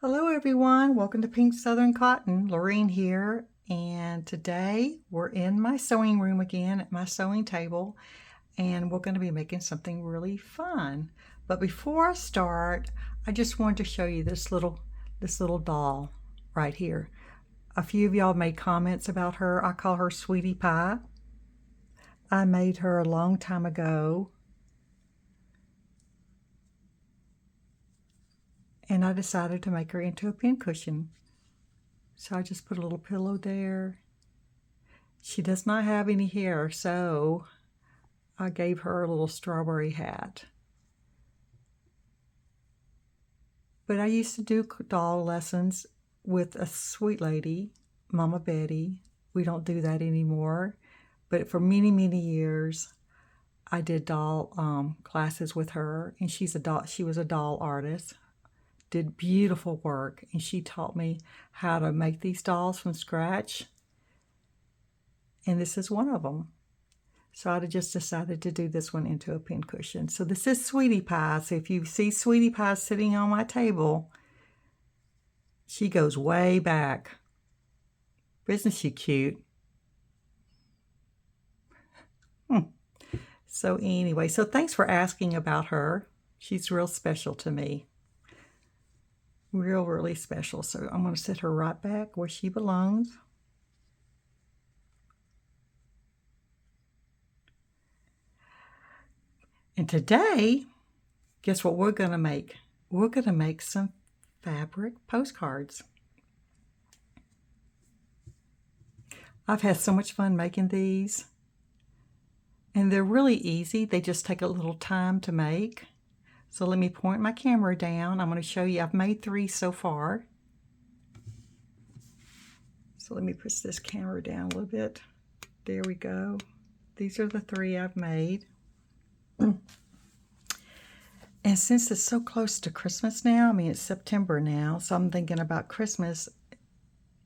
Hello everyone, welcome to Pink Southern Cotton. Lorene here, and today we're in my sewing room again at my sewing table, and we're going to be making something really fun. But before I start, I just wanted to show you this little doll right here. A few of y'all made comments about her. I call her Sweetie Pie. I made her a long time ago, and I decided to make her into a pincushion. So I just put a little pillow there. She does not have any hair, so I gave her a little strawberry hat. But I used to do doll lessons with a sweet lady, Mama Betty. We don't do that anymore. But for many, many years, I did doll classes with her, and she was a doll artist. Did beautiful work, and she taught me how to make these dolls from scratch, and this is one of them. So I just decided to do this one into a pincushion. So this is Sweetie Pie. So if you see Sweetie Pie sitting on my table, she goes way back. Isn't she cute? So anyway, so thanks for asking about her. She's real special to me. Really special. So I'm going to set her right back where she belongs. And today, guess what we're going to make? We're going to make some fabric postcards. I've had so much fun making these. And they're really easy. They just take a little time to make. So let me point my camera down. I'm going to show you. I've made 3 so far. So let me push this camera down a little bit. There we go. These are the 3 I've made. And since it's so close to Christmas now, I mean, it's September now, so I'm thinking about Christmas.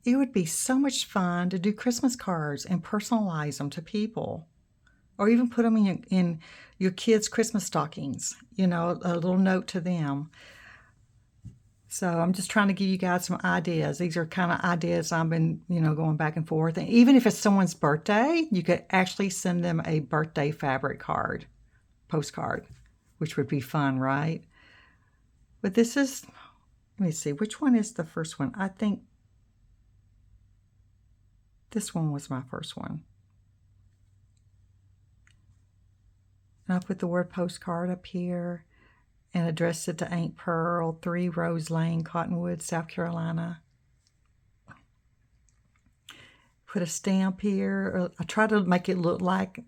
It would be so much fun to do Christmas cards and personalize them to people. Or even put them in your kids' Christmas stockings, you know, a little note to them. So I'm just trying to give you guys some ideas. These are kind of ideas I've been, going back and forth. And even if it's someone's birthday, you could actually send them a birthday fabric card, postcard, which would be fun, right? But this is, let me see, which one is the first one? I think this one was my first one. And I put the word postcard up here and addressed it to Aunt Pearl, 3 Rose Lane, Cottonwood, South Carolina. Put a stamp here. I try to make it look like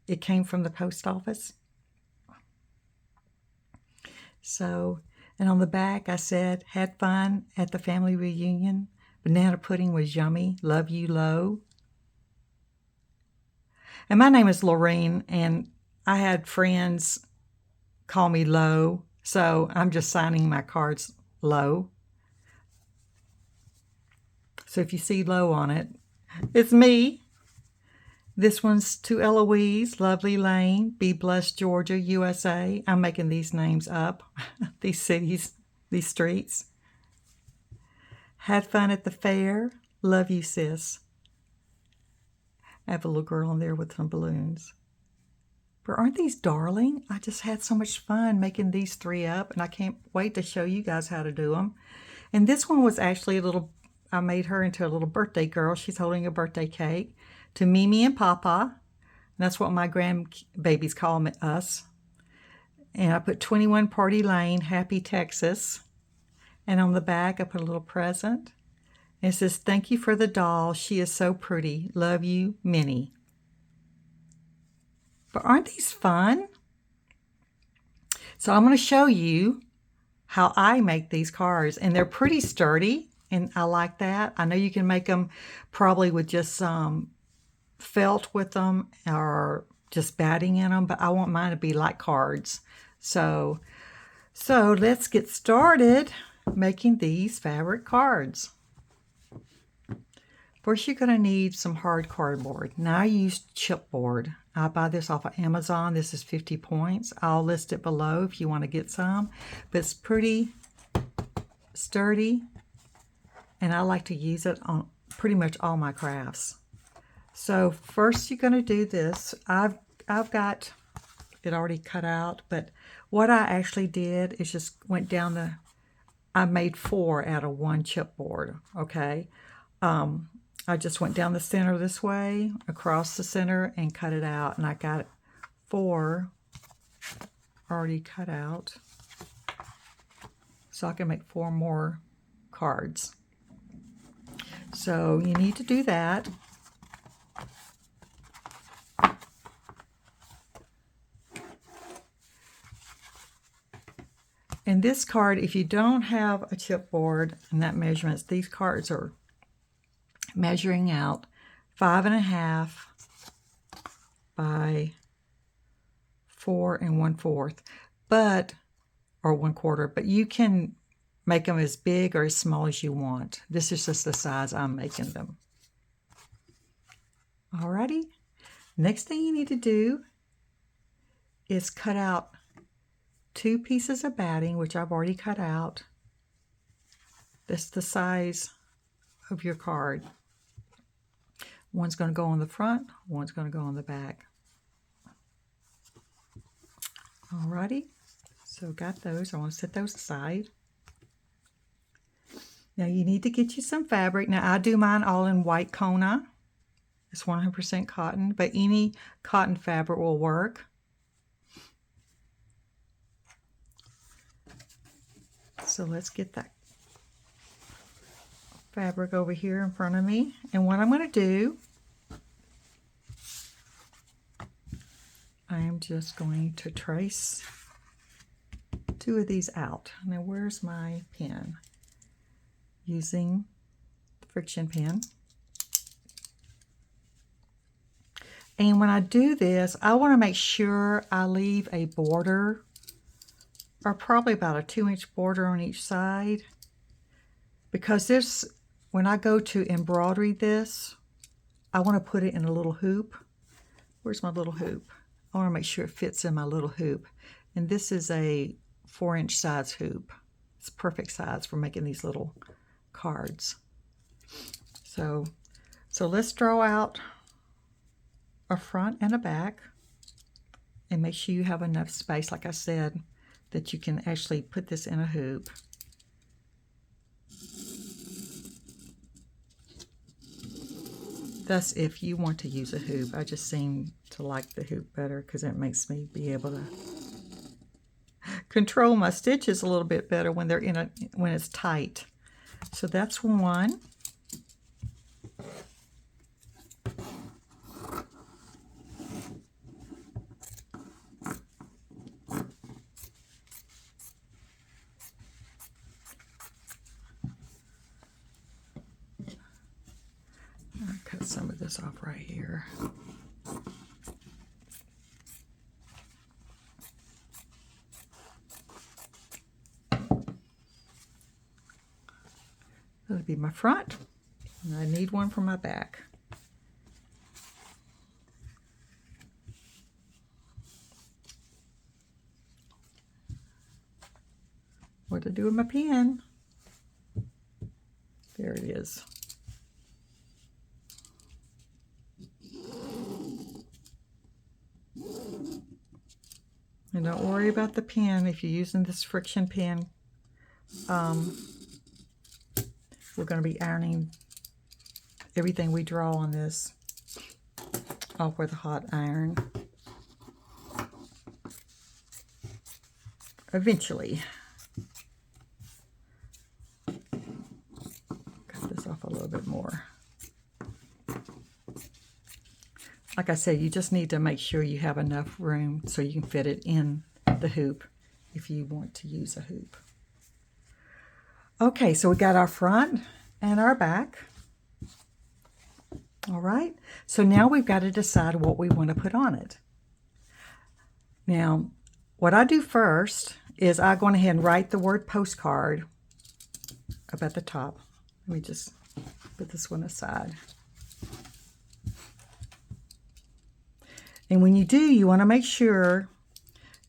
it came from the post office. So, and on the back I said, had fun at the family reunion. Banana pudding was yummy. Love you, Lo. And my name is Lorene, and I had friends call me Lo, so I'm just signing my cards Lo. So if you see Lo on it, it's me. This one's to Eloise, Lovely Lane, Be Blessed, Georgia, USA. I'm making these names up, these cities, these streets. Had fun at the fair. Love you, sis. I have a little girl in there with some balloons. But aren't these darling? I just had so much fun making these 3 up, and I can't wait to show you guys how to do them. And this one was actually I made her into a little birthday girl. She's holding a birthday cake to Mimi and Papa. And that's what my grandbabies call us. And I put 21 Party Lane, Happy Texas. And on the back, I put a little present. And it says, thank you for the doll. She is so pretty. Love you, Minnie. But aren't these fun? So I'm going to show you how I make these cards. And they're pretty sturdy, and I like that. I know you can make them probably with just some felt with them or just batting in them, but I want mine to be like cards. So let's get started making these fabric cards. First, you're going to need some hard cardboard. Now I use chipboard. I buy this off of Amazon. This is 50 points. I'll list it below if you want to get some. But it's pretty sturdy, and I like to use it on pretty much all my crafts. So first you're going to do this. I've got it already cut out, but what I actually did is just went down I made 4 out of 1 chipboard, okay? I just went down the center this way, across the center, and cut it out, and I got 4 already cut out, so I can make 4 more cards. So you need to do that. And this card, if you don't have a chipboard and that measurements, these cards are measuring out 5.5 by 4 1/4, or 1/4, but you can make them as big or as small as you want. This is just the size I'm making them. Alrighty, next thing you need to do is cut out 2 pieces of batting, which I've already cut out. That's the size of your card. One's going to go on the front, one's going to go on the back. Alrighty, so got those. I want to set those aside. Now you need to get you some fabric. Now I do mine all in white Kona. It's 100% cotton, but any cotton fabric will work. So let's get that fabric over here in front of me. And what I'm going to do, I am just going to trace 2 of these out. Now where's my pen? Using the FriXion pen. And when I do this, I want to make sure I leave a border, or probably about a 2-inch border on each side, because this, when I go to embroidery this, I want to put it in a little hoop. Where's my little hoop? I want to make sure it fits in my little hoop. And this is a 4-inch size hoop. It's perfect size for making these little cards. So let's draw out a front and a back, and make sure you have enough space, like I said, that you can actually put this in a hoop. That's if you want to use a hoop. I just seem to like the hoop better because it makes me be able to control my stitches a little bit better when they're when it's tight. So that's one. I'll cut some of this off right here. That'll be my front, and I need one for my back. What to do with my pen? There it is. And don't worry about the pen if you're using this FriXion pen. We're going to be ironing everything we draw on this off with a hot iron eventually. Cut this off a little bit more. Like I said, you just need to make sure you have enough room so you can fit it in the hoop if you want to use a hoop. Okay, so we got our front and our back. All right, so now we've got to decide what we want to put on it. Now, what I do first is I go ahead and write the word postcard up at the top. Let me just put this one aside. And when you do, you want to make sure,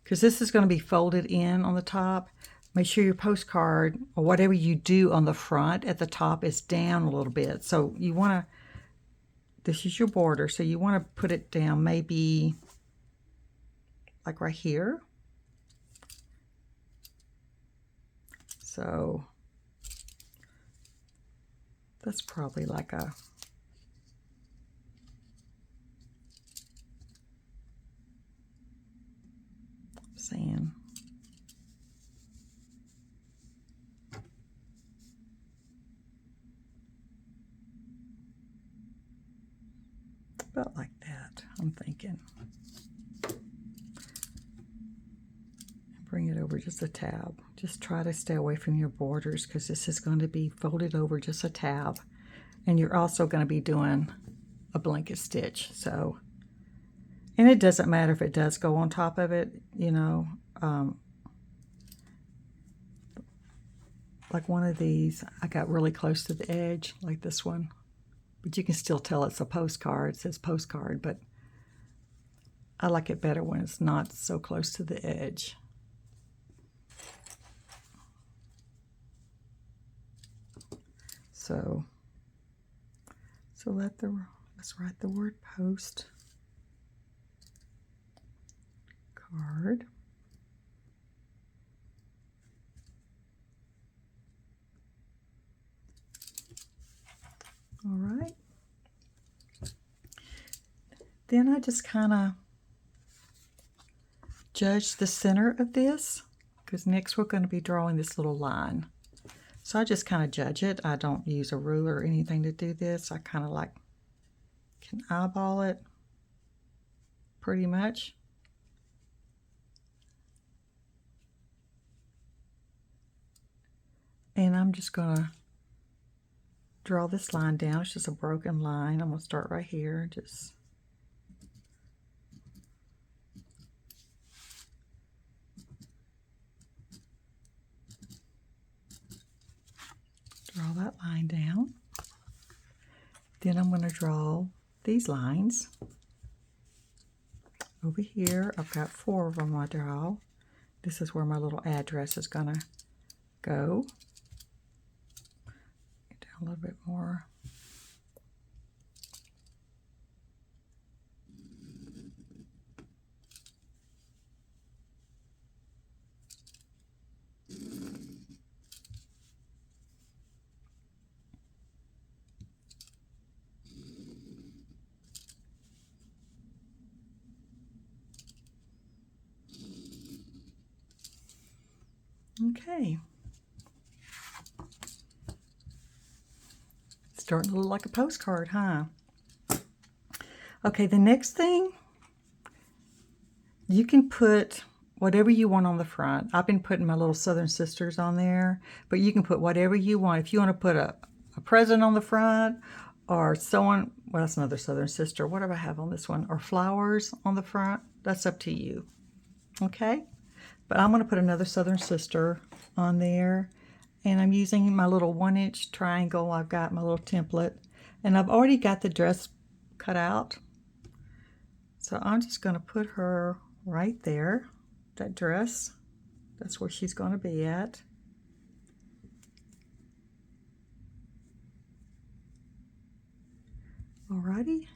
because this is going to be folded in on the top, make sure your postcard or whatever you do on the front at the top is down a little bit. So you want to, this is your border, so you want to put it down maybe like right here. So that's probably like a saying. About like that, I'm thinking. Bring it over just a tab. Just try to stay away from your borders because this is going to be folded over just a tab. And you're also going to be doing a blanket stitch. So, and it doesn't matter if it does go on top of it, you know. Like one of these, I got really close to the edge, like this one. But you can still tell it's a postcard. It says postcard, but I like it better when it's not so close to the edge. So let's write the word post card. All right. Then I just kind of judge the center of this because next we're going to be drawing this little line. So I just kind of judge it. I don't use a ruler or anything to do this. I kind of like can eyeball it pretty much. And I'm just going to draw this line down. It's just a broken line. I'm going to start right here. Just draw that line down. Then I'm going to draw these lines. Over here, I've got 4 of them I draw. This is where my little address is going to go. Get down a little bit more. Okay. Starting to look like a postcard, huh? Okay, the next thing, you can put whatever you want on the front. I've been putting my little Southern Sisters on there, but you can put whatever you want. If you want to put a present on the front or someone, well, that's another Southern Sister. What do I have on this one? Or flowers on the front. That's up to you. Okay? But I'm going to put another Southern Sister on there. And I'm using my little 1-inch triangle. I've got my little template. And I've already got the dress cut out. So I'm just going to put her right there. That dress. That's where she's going to be at. Alrighty.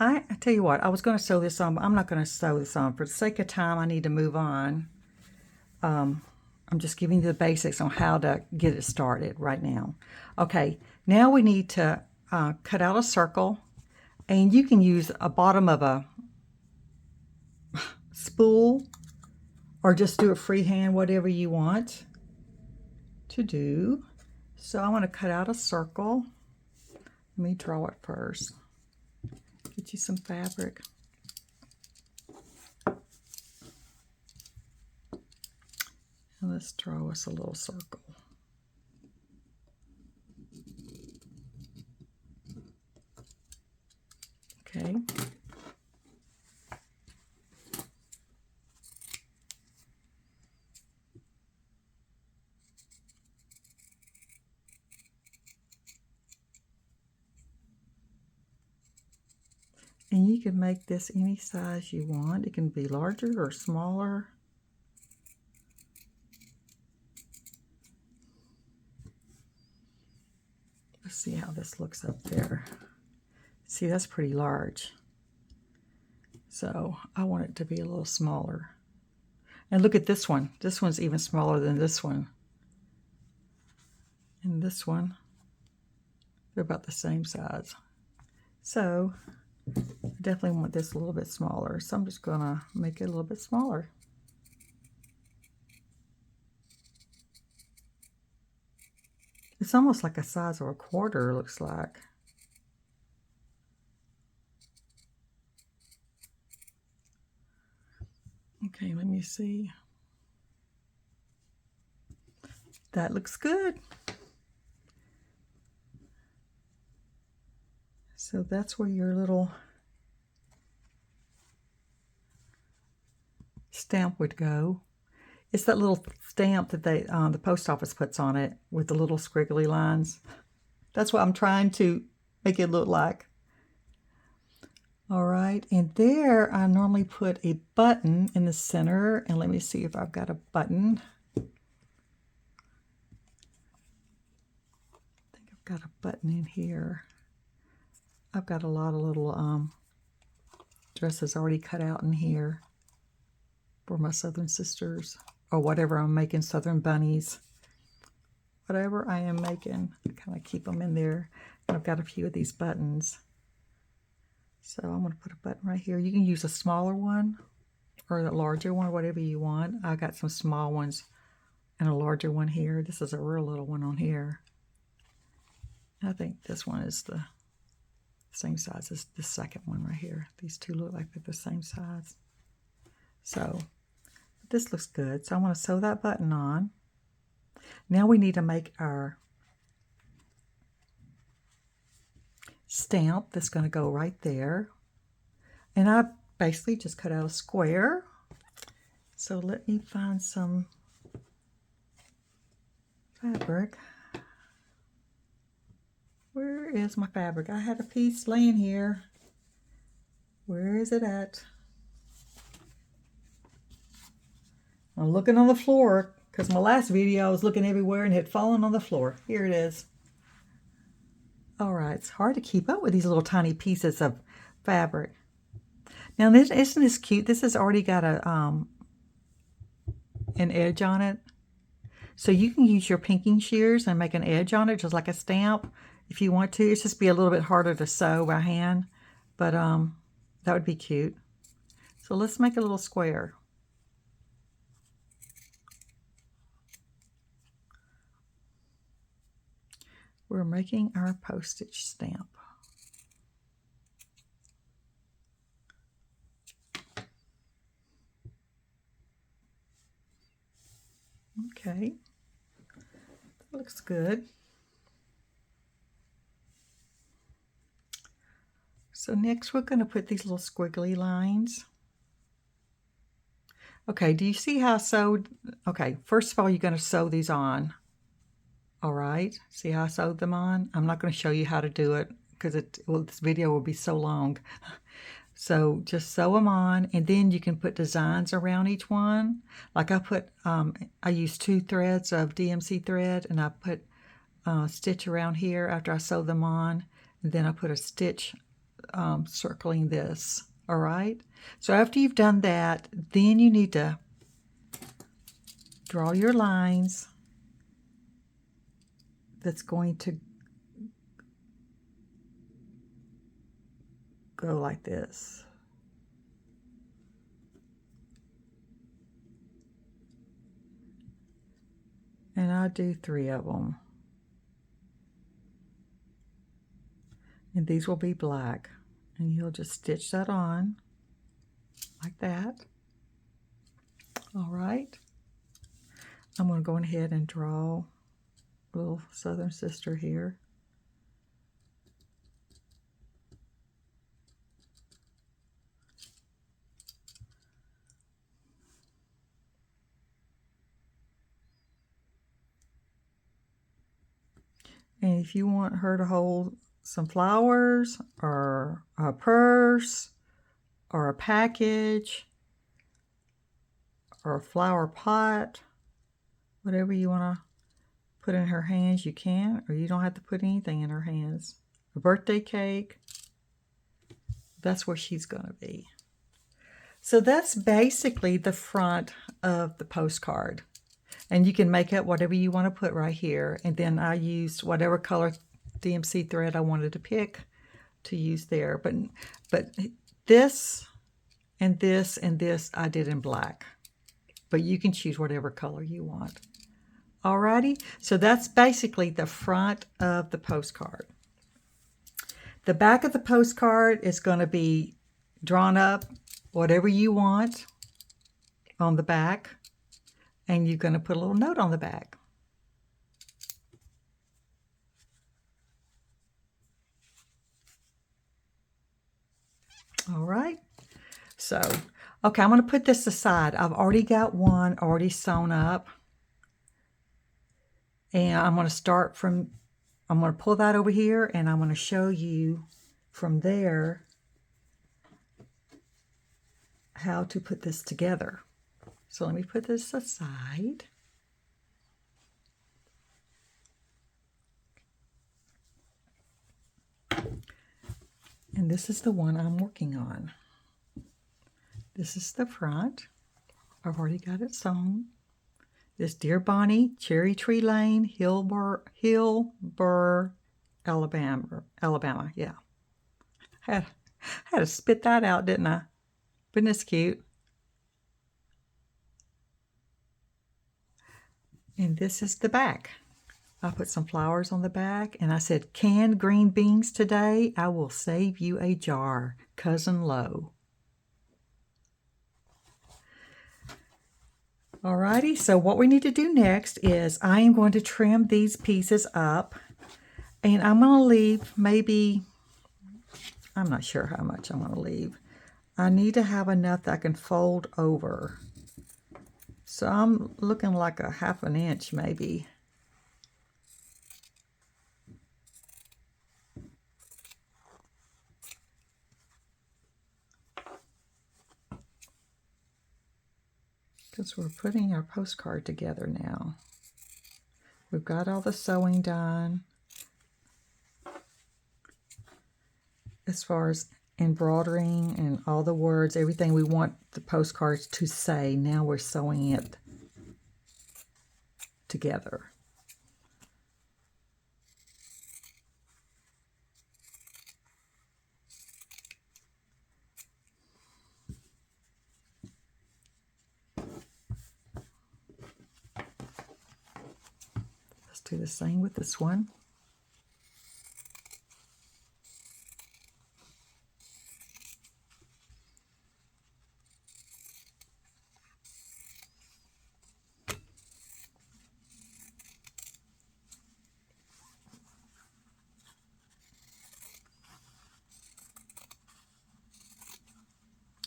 I tell you what, I was going to sew this on, but I'm not going to sew this on. For the sake of time, I need to move on. I'm just giving you the basics on how to get it started right now. Okay, now we need to cut out a circle, and you can use a bottom of a spool or just do it freehand, whatever you want to do. So I want to cut out a circle. Let me draw it first. Get you some fabric. And let's draw us a little circle. Okay. And you can make this any size you want. It can be larger or smaller. Let's see how this looks up there. See, that's pretty large. So I want it to be a little smaller. And look at this one. This one's even smaller than this one. And this one, they're about the same size. So I definitely want this a little bit smaller. So I'm just gonna make it a little bit smaller. It's almost like a size of a quarter, it looks like. Okay, let me see. That looks good. So that's where your little stamp would go. It's that little stamp that they the post office puts on it with the little squiggly lines. That's what I'm trying to make it look like. All right, and there I normally put a button in the center, and let me see if I've got a button. I think I've got a button in here. I've got a lot of little dresses already cut out in here for my Southern sisters, or whatever I'm making, Southern bunnies. Whatever I am making, I kind of keep them in there. And I've got a few of these buttons. So I'm going to put a button right here. You can use a smaller one or a larger one, whatever you want. I got some small ones and a larger one here. This is a real little one on here. I think this one is the same size as the second one right here. These two look like they're the same size. So this looks good. So I want to sew that button on. Now we need to make our stamp that's going to go right there. And I basically just cut out a square. So let me find some fabric. Where is my fabric? I had a piece laying here. Where is it at? I'm looking on the floor because my last video I was looking everywhere and it had fallen on the floor. Here it is. All right, it's hard to keep up with these little tiny pieces of fabric. Now, isn't this cute? This has already got a an edge on it. So you can use your pinking shears and make an edge on it, just like a stamp, if you want to. It's just be a little bit harder to sew by hand, but that would be cute. So let's make a little square. We're making our postage stamp. Okay, that looks good. So next we're going to put these little squiggly lines. Okay, do you see how I sewed? Okay, first of all, you're going to sew these on. All right, see how I sewed them on? I'm not going to show you how to do it because this video will be so long. So just sew them on, and then you can put designs around each one. Like I used 2 threads of DMC thread, and I put a stitch around here after I sewed them on, and then I put a stitch circling this. All right, so after you've done that, then you need to draw your lines that's going to go like this. And I do 3 of them. And these will be black. And you'll just stitch that on like that. All right. I'm going to go ahead and draw a little Southern sister here. And if you want her to hold some flowers or a purse or a package or a flower pot, whatever you want to put in her hands, you can, or you don't have to put anything in her hands. A birthday cake, that's where she's going to be. So that's basically the front of the postcard. And you can make up whatever you want to put right here. And then I used whatever color DMC thread I wanted to pick to use there. But this and this and this I did in black. But you can choose whatever color you want. Alrighty, so that's basically the front of the postcard. The back of the postcard is going to be drawn up whatever you want on the back, and you're going to put a little note on the back. All right, so, okay, I'm going to put this aside. I've already got one already sewn up, and I'm going to start from, I'm going to pull that over here, and I'm going to show you from there how to put this together. So let me put this aside. And this is the one I'm working on. This is the front. I've already got it sewn. This Dear Bonnie, Cherry Tree Lane, Hillbur, Alabama. Yeah. Had to spit that out, didn't I? Isn't this cute? And this is the back. I put some flowers on the back, and I said, canned green beans today, I will save you a jar. Cousin Lo. Alrighty, so what we need to do next is I am going to trim these pieces up, and I'm going to leave maybe, I'm not sure how much I'm going to leave. I need to have enough that I can fold over. So I'm looking like a ½ an inch maybe. Because we're putting our postcard together now. We've got all the sewing done. As far as embroidering and all the words, everything we want the postcards to say, now we're sewing it together. Let's do the same with this one.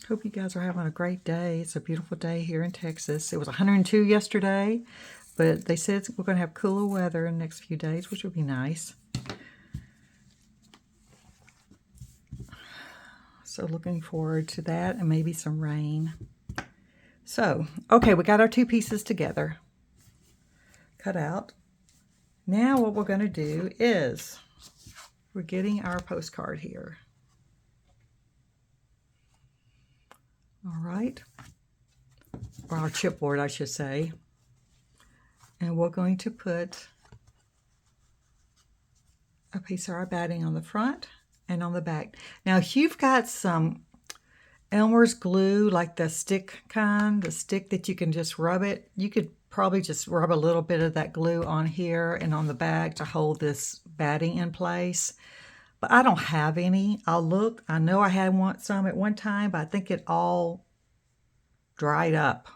Hope you guys are having a great day. It's a beautiful day here in Texas. It was 102 yesterday, but they said we're going to have cooler weather in the next few days, which will be nice. So looking forward to that, and maybe some rain. So, okay, we got our two pieces together, cut out. Now what we're going to do is we're getting our postcard here. All right, or our chipboard, I should say. And we're going to put a piece of our batting on the front and on the back. Now, if you've got some Elmer's glue, like the stick kind, the stick that you can just rub it, you could probably just rub a little bit of that glue on here and on the back to hold this batting in place. But I don't have any. I'll look. I know I had some at one time, but I think it all dried up.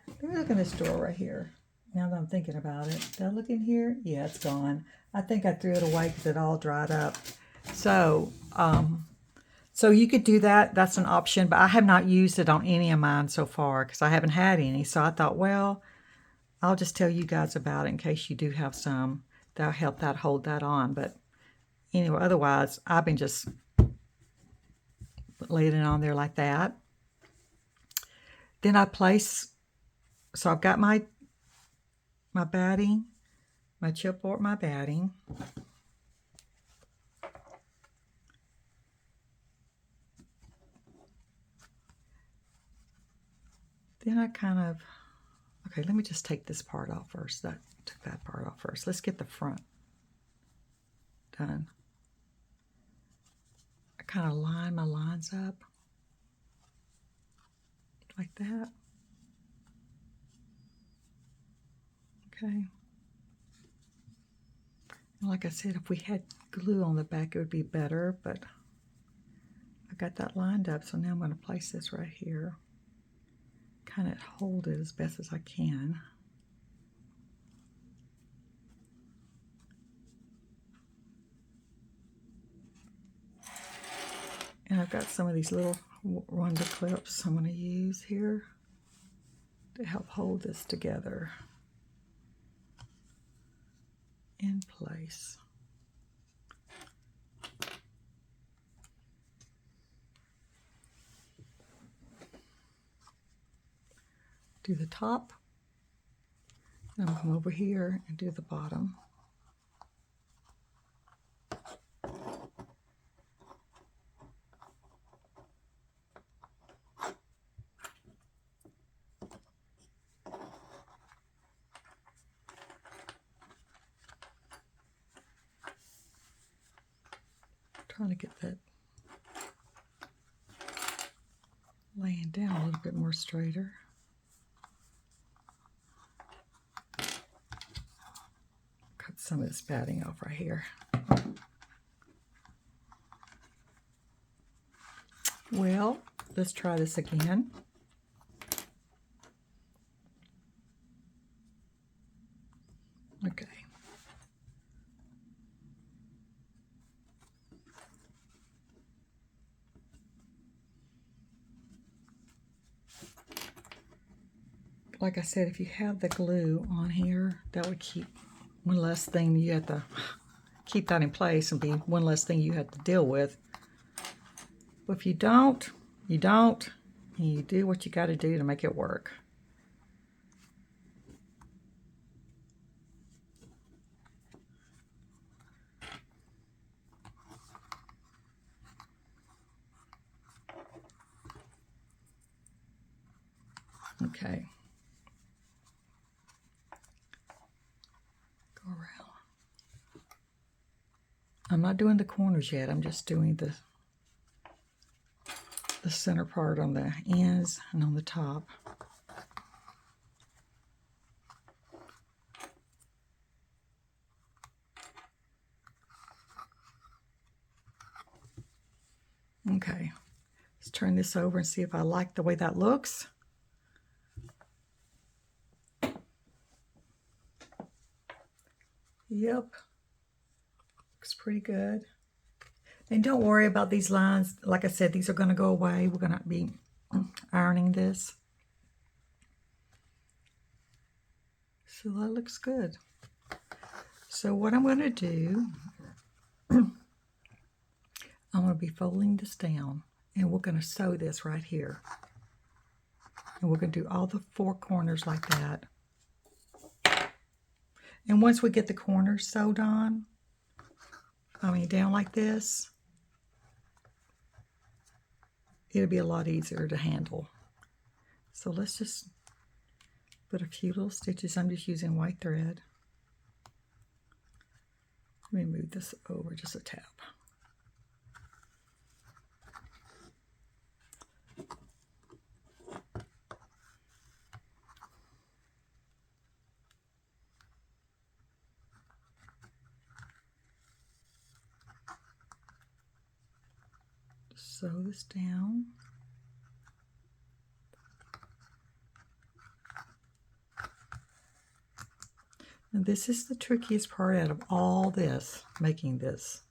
Let me look in this drawer right here. Now that I'm thinking about it. Did I look in here? Yeah, it's gone. I think I threw it away because it all dried up. So, so you could do that. That's an option, but I have not used it on any of mine so far because I haven't had any. So I thought, well, I'll just tell you guys about it in case you do have some. That'll help that hold that on. But Anyway, otherwise, I've been just laying it on there like that. Then I place, so I've got my batting, my chipboard, my batting. Then I kind of, okay, let me just take this part off first. Took that part off first. Let's get the front done. I kind of line my lines up like that. Okay. And like I said, if we had glue on the back, it would be better, but I got that lined up, so now I'm going to place this right here. Kind of hold it as best as I can. And I've got some of these little wonder clips I'm going to use here to help hold this together in place. Do the top, and I'll come over here and do the bottom. Trying to get that laying down a little bit more straighter. Cut some of this batting off right here. Well, let's try this again. Okay. Like I said, if you have the glue on here, that would keep one less thing you have to keep that in place and be one less thing you have to deal with. But if you don't, you don't, and you do what you got to do to make it work. Okay. Go around. I'm not doing the corners yet. I'm just doing the center part on the ends and on the top. Okay. Let's turn this over and see if I like the way that looks. Yep, looks pretty good. And don't worry about these lines. Like I said, these are going to go away. We're going to be ironing this. So that looks good. So what I'm going to do, I'm going to be folding this down, and we're going to sew this right here. And we're going to do all the four corners like that. And once we get the corners sewed on, down like this, it'll be a lot easier to handle. So let's just put a few little stitches. I'm just using white thread. Let me move this over just a tap. Sew this down. And this is the trickiest part out of all this, making this.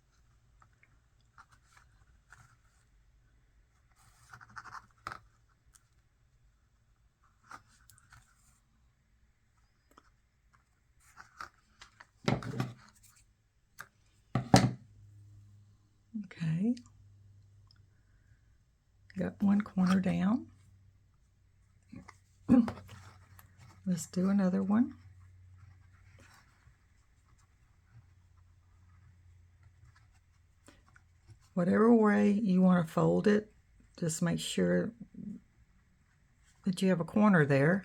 cut one corner down. Let's do another one. Whatever way you want to fold it, just make sure that you have a corner there,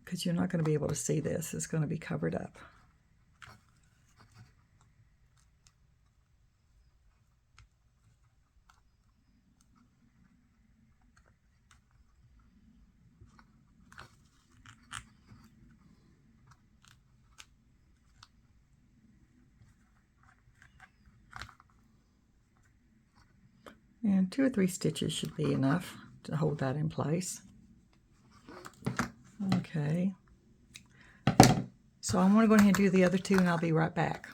because you're not going to be able to see this. It's going to be covered up. And 2 or 3 stitches should be enough to hold that in place. Okay. So I'm going to go ahead and do the other 2 and I'll be right back.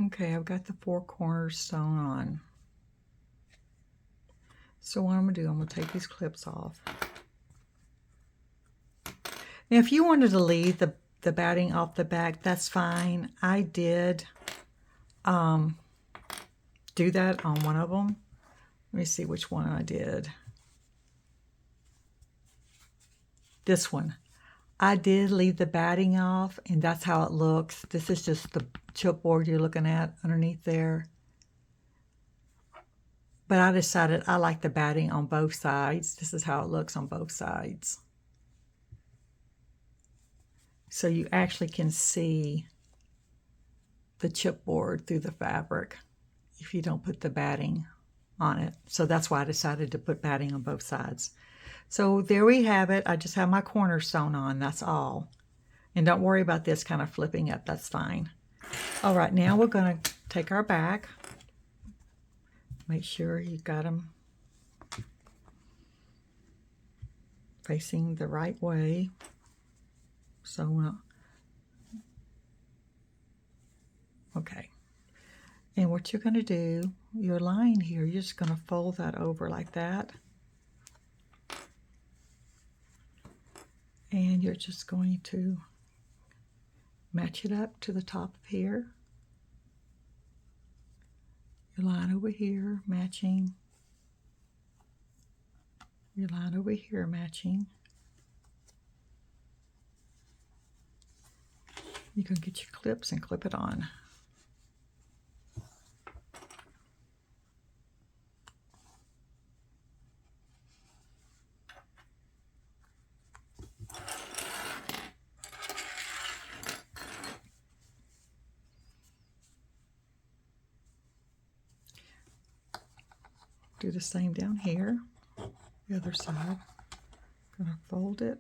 Okay, I've got the 4 corners sewn on. So what I'm going to do, I'm going to take these clips off. Now if you wanted to leave the batting off the back, that's fine. I did do that on one of them. Let me see which one I did. This one. I did leave the batting off, and that's how it looks. This is just the chipboard you're looking at underneath there. But I decided I like the batting on both sides. This is how it looks on both sides. So you actually can see the chipboard through the fabric if you don't put the batting on it. So that's why I decided to put batting on both sides. So there we have it. I just have my corners sewn on, that's all. And don't worry about this kind of flipping up, that's fine. All right, now we're gonna take our back. Make sure you got them facing the right way. So, okay. And what you're gonna do, your line here, you're just gonna fold that over like that. And you're just going to match it up to the top of here. Your line over here matching. Your line over here matching. You can get your clips and clip it on. Do the same down here, the other side. Gonna fold it.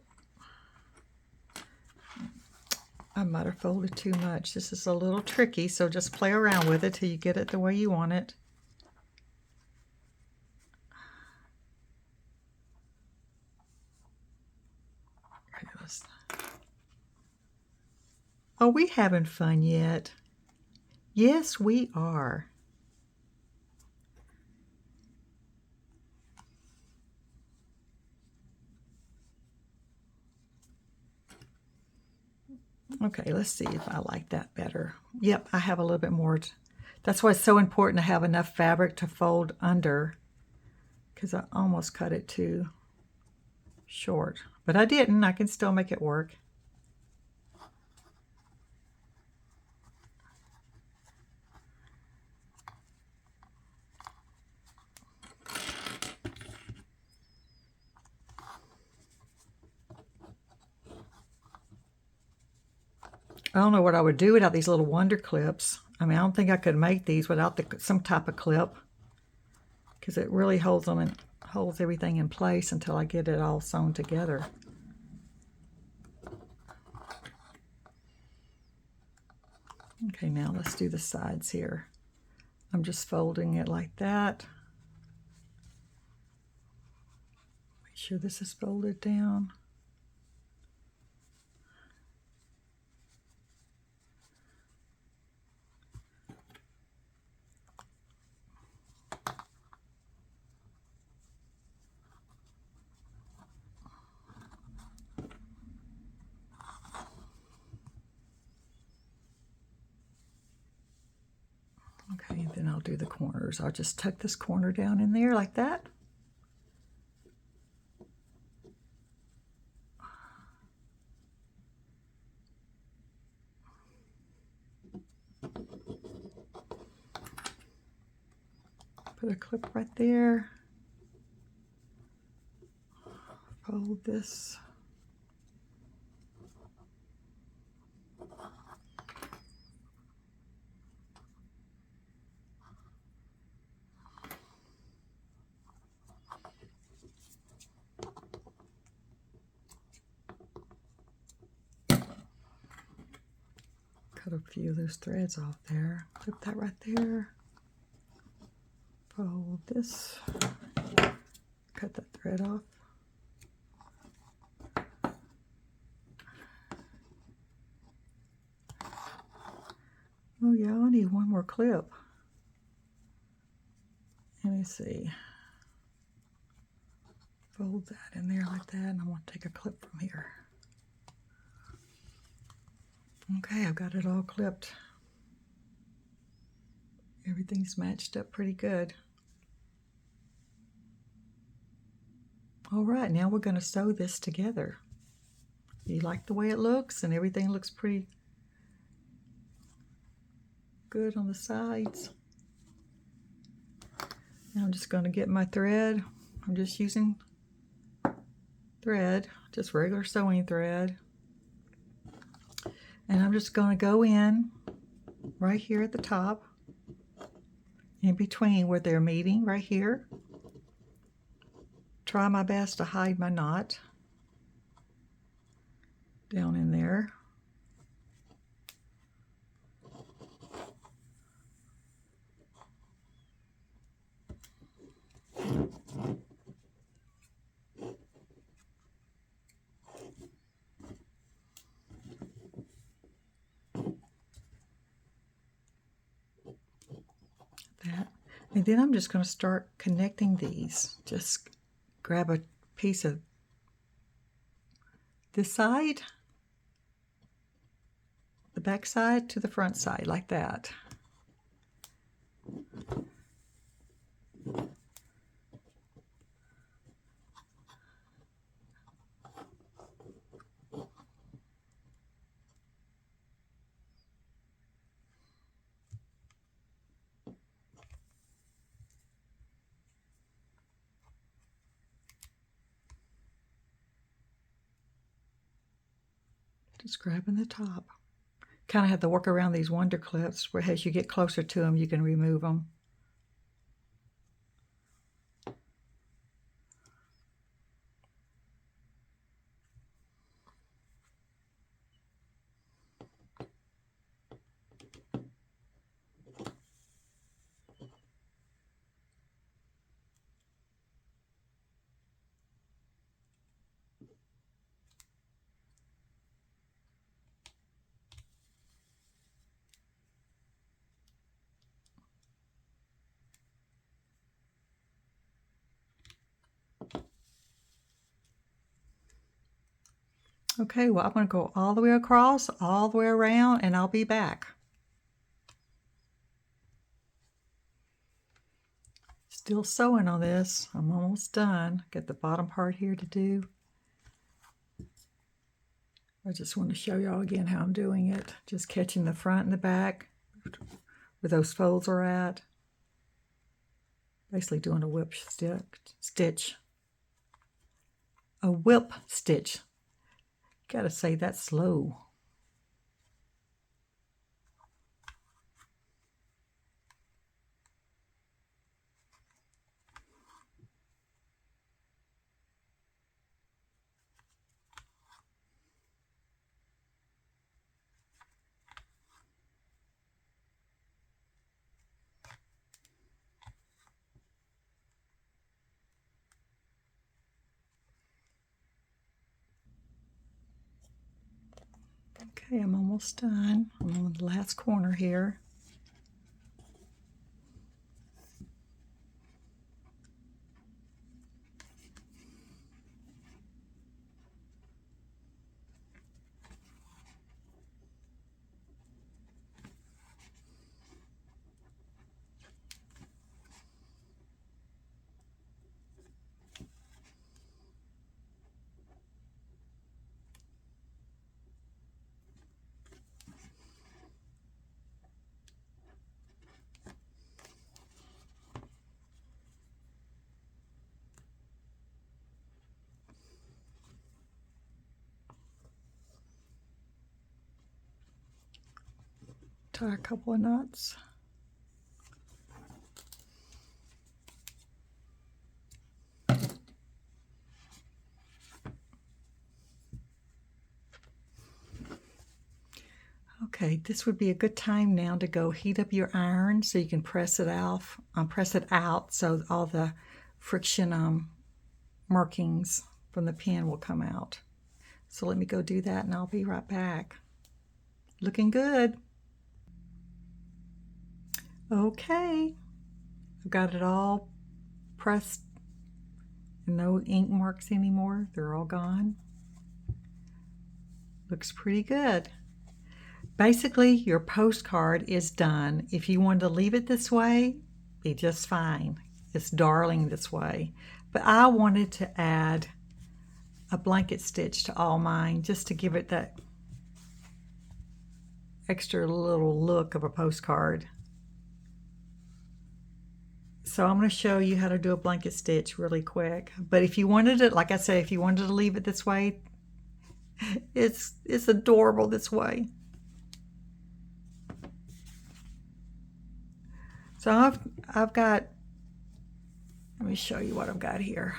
I might have folded too much. This is a little tricky, so just play around with it till you get it the way you want it. Are we having fun yet? Yes, we are. Okay, let's see if I like that better. Yep, I have a little bit more. That's why it's so important to have enough fabric to fold under, because I almost cut it too short. But I didn't. I can still make it work. I don't know what I would do without these little wonder clips. I mean, I don't think I could make these without some type of clip, because it really holds them and holds everything in place until I get it all sewn together. Okay, now let's do the sides here. I'm just folding it like that. Make sure this is folded down. Okay, then I'll do the corners. I'll just tuck this corner down in there like that. Put a clip right there. Fold this. Cut a few of those threads off there. Clip that right there. Fold this. Cut that thread off. Oh yeah, I need one more clip. Let me see. Fold that in there like that, and I want to take a clip from here. Okay, I've got it all clipped. Everything's matched up pretty good. All right, now we're going to sew this together. You like the way it looks, and everything looks pretty good on the sides. Now I'm just going to get my thread. I'm just using thread, just regular sewing thread. And I'm just going to go in right here at the top, in between where they're meeting, right here. Try my best to hide my knot down in there. That. And then I'm just going to start connecting these. Just grab a piece of this side, the back side to the front side, like that. Just grabbing the top. Kind of have to work around these wonder clips, where as you get closer to them, you can remove them. Okay, well, I'm going to go all the way across, all the way around, and I'll be back. Still sewing on this. I'm almost done. Got the bottom part here to do. I just want to show y'all again how I'm doing it. Just catching the front and the back where those folds are at. Basically doing a whip stitch. A whip stitch. Gotta say that slow. Okay, I'm almost done. I'm on the last corner here. tie a couple of knots. Okay, this would be a good time now to go heat up your iron so you can press it out so all the friction markings from the pen will come out. So let me go do that and I'll be right back. Looking good. Okay, I've got it all pressed. No ink marks anymore. They're all gone. Looks pretty good. Basically, your postcard is done. If you wanted to leave it this way, be just fine. It's darling this way. But I wanted to add a blanket stitch to all mine just to give it that extra little look of a postcard. So I'm going to show you how to do a blanket stitch really quick. But if you wanted it, like I said, if you wanted to leave it this way, it's adorable this way. So I've got, let me show you what I've got here.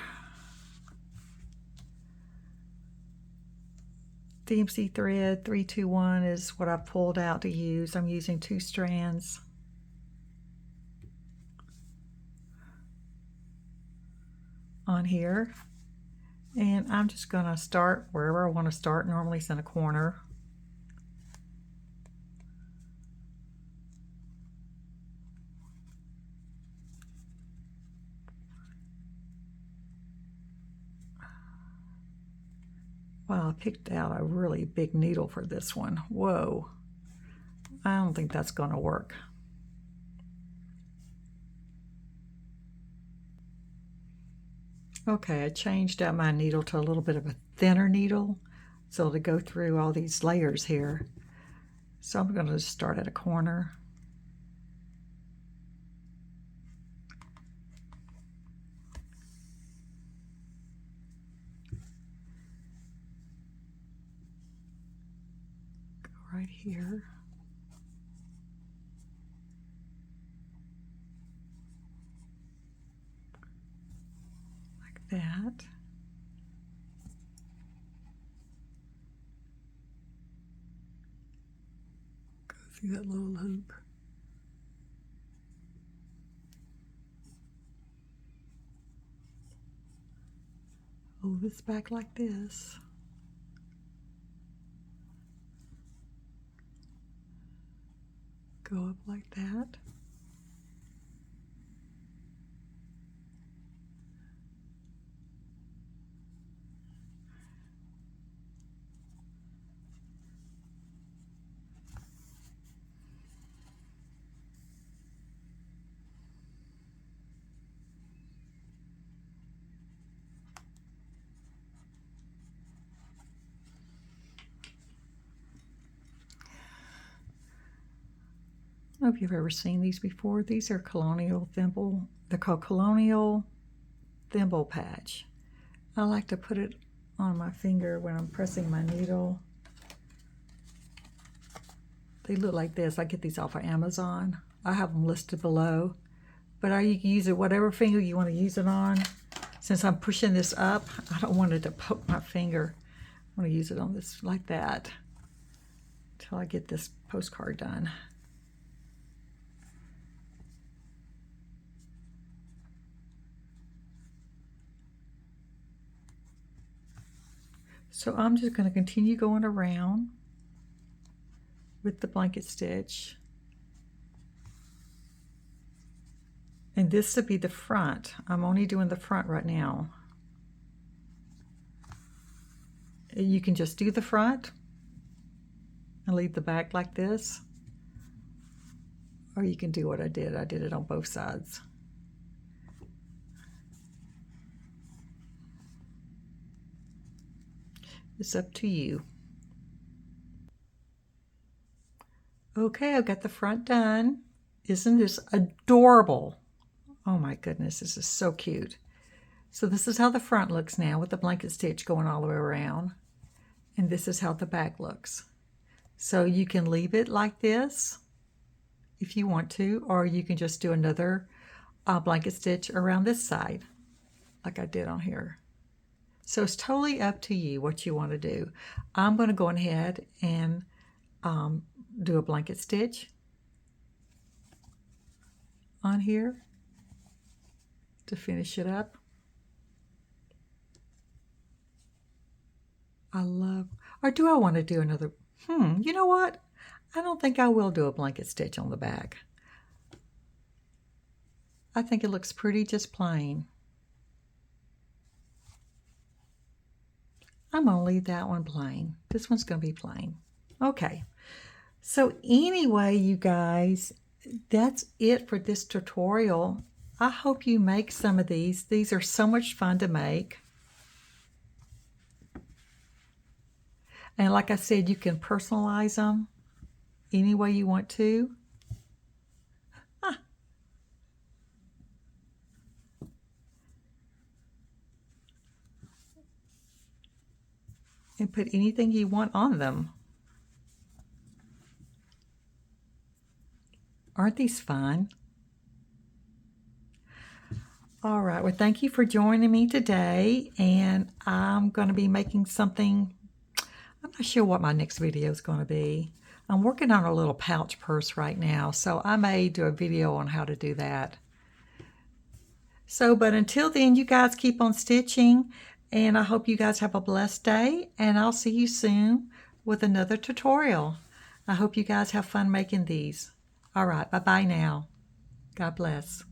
DMC thread 321 is what I've pulled out to use. I'm using 2 strands. On here. And I'm just going to start wherever I want to start. Normally it's in a corner. Wow, I picked out a really big needle for this one. Whoa. I don't think that's going to work. Okay, I changed out my needle to a little bit of a thinner needle so to go through all these layers here. So I'm going to just start at a corner. Go right here. That. Go through that little loop. Hold this back like this. Go up like that. I don't know if you've ever seen these before. These are Colonial Thimble. They're called Colonial Thimble Patch. I like to put it on my finger when I'm pressing my needle. They look like this. I get these off of Amazon. I have them listed below. But you can use it whatever finger you want to use it on. Since I'm pushing this up, I don't want it to poke my finger. I want to use it on this like that until I get this postcard done. So I'm just going to continue going around with the blanket stitch. And this to be the front. I'm only doing the front right now. You can just do the front and leave the back like this. Or you can do what I did. I did it on both sides. It's up to you. Okay, I've got the front done. Isn't this adorable? Oh my goodness, this is so cute. So this is how the front looks now with the blanket stitch going all the way around. And this is how the back looks. So you can leave it like this, if you want to, or you can just do another blanket stitch around this side like I did on here. So it's totally up to you what you want to do. I'm going to go ahead and do a blanket stitch on here to finish it up. Or do I want to do another? You know what? I don't think I will do a blanket stitch on the back. I think it looks pretty just plain. I'm going to leave that one plain. This one's going to be plain. Okay. So anyway, you guys, that's it for this tutorial. I hope you make some of these. These are so much fun to make. And like I said, you can personalize them any way you want to. And put anything you want on them. Aren't these fun? All right, well, thank you for joining me today. And I'm going to be making something. I'm not sure what my next video is going to be. I'm working on a little pouch purse right now, so I may do a video on how to do that. So, but until then, you guys keep on stitching, and I hope you guys have a blessed day, and I'll see you soon with another tutorial. I hope you guys have fun making these. All right, bye-bye now. God bless.